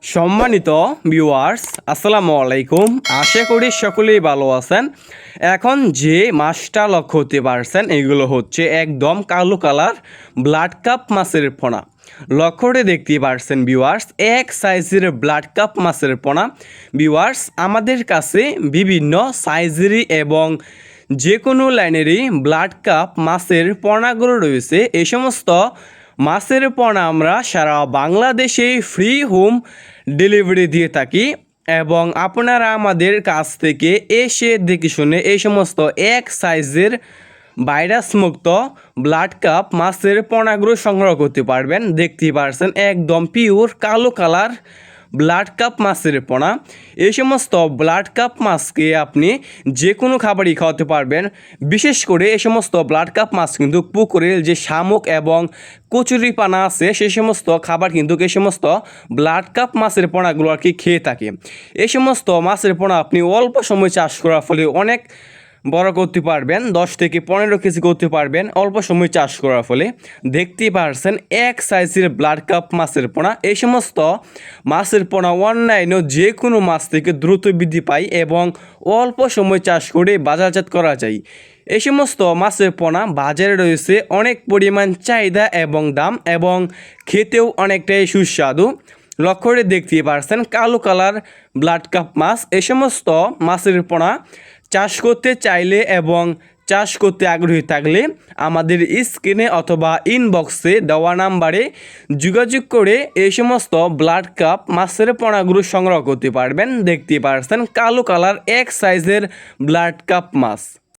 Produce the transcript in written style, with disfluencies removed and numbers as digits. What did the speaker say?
সম্মানিত ভিউয়ার্স, আসসালামু আলাইকুম। আশা করি সকলেই ভালো আছেন। এখন যে মাছটা লক্ষ্য করতে পারছেন এগুলো হচ্ছে একদম কালো কালার ব্লাড কাপ মাছের পোনা। লক্ষ্য করে দেখতে পারছেন ভিউয়ার্স, এক সাইজের ব্লাড কাপ মাছের পোনা। ভিউয়ার্স, আমাদের কাছে বিভিন্ন সাইজেরই এবং যে কোনো লাইনেরই ব্লাড কাপ মাছের পোনাগুলো রয়েছে। এই সমস্ত মাছের পোনা আমরা সারা বাংলাদেশে ফ্রি হোম ডেলিভারি দিয়ে থাকি এবং আপনারা আমাদের কাছ থেকে এসে দেখে শুনে এই সমস্ত এক সাইজের ভাইরাস মুক্ত ব্লাড কাপ মাছের পোনাগুলো সংগ্রহ করতে পারবেন। দেখতেই পারছেন একদম পিওর কালো কালার ব্লাড কাপ মাছের পোনা। এই সমস্ত ব্লাড কাপ মাছকে আপনি যে কোনো খাবারই খাওয়াতে পারবেন। বিশেষ করে এই সমস্ত ব্লাড কাপ মাছ কিন্তু পুকুরের যে শামুক এবং কচুরিপানা আছে সেই সমস্ত খাবার কিন্তু এই সমস্ত ব্লাড কাপ মাছের পোনাগুলো আর কি খেয়ে থাকে। এই সমস্ত মাছের পোনা আপনি অল্প সময় চাষ করার ফলে অনেক বড় করতে পারবেন, 10 থেকে 15 কেজি করতে পারবেন অল্প সময় চাষ করার ফলে। দেখতেই পারছেন এক সাইজের ব্লাড কাপ মাছের পোনা। এই সমস্ত মাছের পোনা অনলাইনে যে কোনো মাছ থেকে দ্রুত বৃদ্ধি পায় এবং অল্প সময় চাষ করে বাজারজাত করা যায়। এই সমস্ত মাছের পোনা বাজারে রয়েছে অনেক পরিমাণ চাহিদা এবং দাম এবং খেতেও অনেকটাই সুস্বাদু। লক্ষ্য করে দেখতে পারছেন কালো কালার ব্লাড কাপ মাছ। এই সমস্ত মাছের পোনা চাষ করতে চাইলে এবং চাষ করতে আগ্রহী থাকলে আমাদের স্ক্রিনে অথবা ইনবক্সে দেওয়া নাম্বারে যোগাযোগ করে এই সমস্ত ব্লাড কাপ মাছের পোনাগুলো সংগ্রহ করতে পারবেন। দেখতে পারছেন কালো কালার এক সাইজের ব্লাড কাপ মাছ।